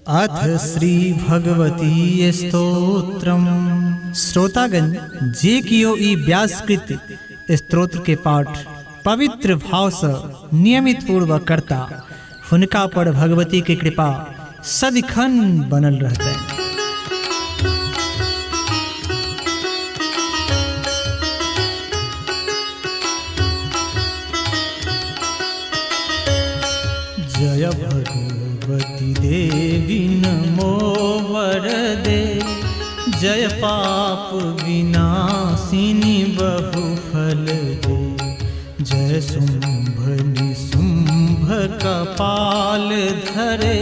अथ श्री भगवती स्तोत्रम। श्रोतागण जे कियो ई व्यासकृत स्तोत्र के पाठ पवित्र भाव से नियमित पूर्वक करता हुनका पर भगवती की कृपा सदिखन बनल रहते। जय भगवती देवी नमो वरदे, जय पाप विनाशिनी बहुफल दे, जय शुंभ निशुंभ कपाल धरे,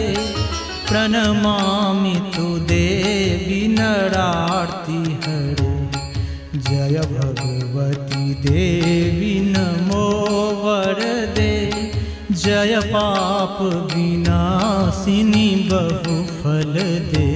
प्रणमामि तु देवी नरार्ति हरे। जय भगवती देवी नमो वरदे, जय पाप विनाशिनी बहुफल दे।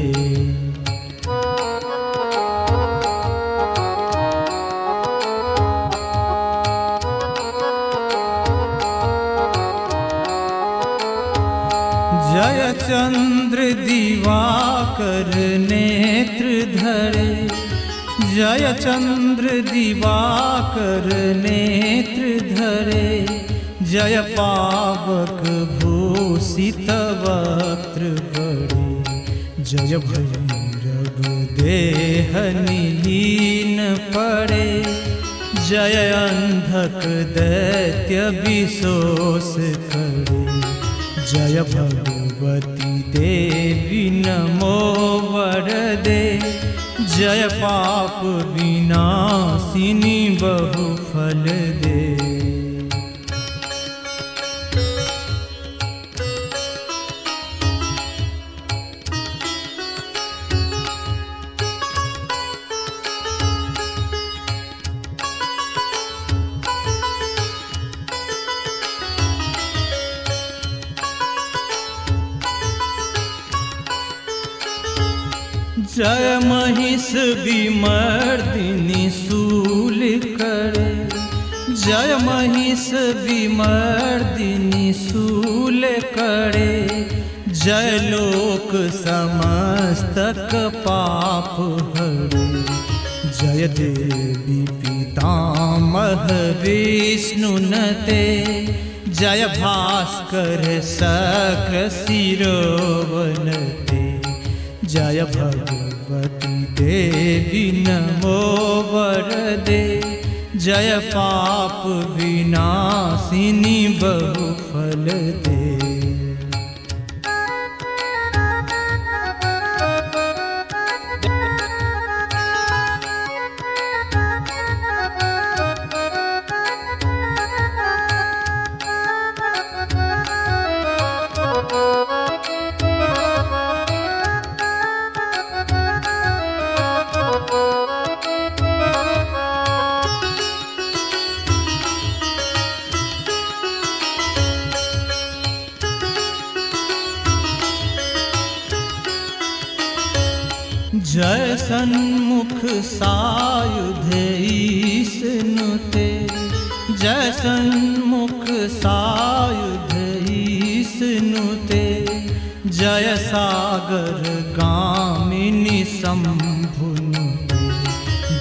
जय चंद्र दिवाकर नेत्र धरे, जय चंद्र दिवाकर नेत्र धरे, जय पावक भूषित वक्त्र बड़े, जय भैरव देह निलीन पड़े, जय अंधक दैत्य विशोष करे। जय भगवती देवी नमो वरदे, जय पाप विनाशिनी बहुफल दे। जय महिष विमर्दिनी शूल करे, जय महिष विमर्दिनी शूल करे, जय लोक समस्तक पाप हरे। जय देवी पितामह विष्णुनते, जय भास्कर शक्र शिरोवनते, जय भगवती देवी नमो वरदे, जय पाप विनाशिनी बहुफल दे। जय सन्मुख सायुध ईसनुते, जय सन्मुख सायुध ईसनुते, जय सागर गामिनी शंभुनुते,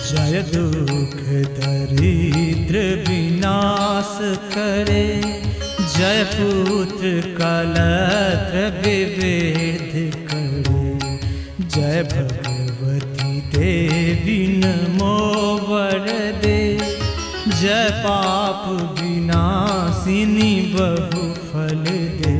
जय दुख दरिद्र विनाश करे, जय पुत्र कलत्र विवेद करे। जय भगवती देवी नमो वरदे, जय पाप विनाशिनी बहुफल दे।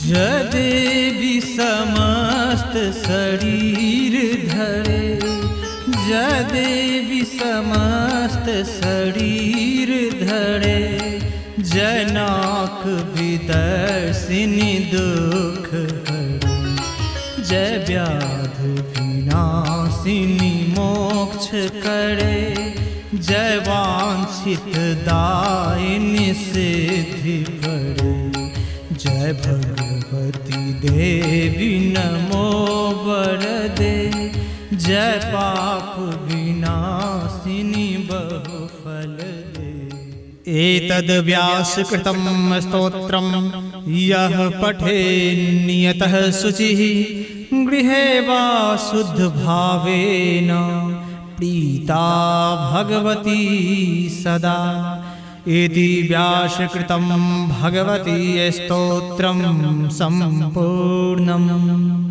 जय देवी समस्त शरीर धरे, जय देवी समस्त शरीर धरे, जय नाक विदर्शिनी दुख हरे, जय व्याध विनाशिनी मोक्ष करे, जय वांछित दायिनी सिद्धि करे। जय भगवती देवी नमो वरदे। जय पाप विनाशिनी बहुफल दे। एतद् व्यासकृतं स्तोत्रं यः पठे नियतः शुचिः गृहे वा शुद्धभावेन प्रीता भगवती सदा। इति व्यासकृतं भगवती स्तोत्रं सम्पूर्णम्।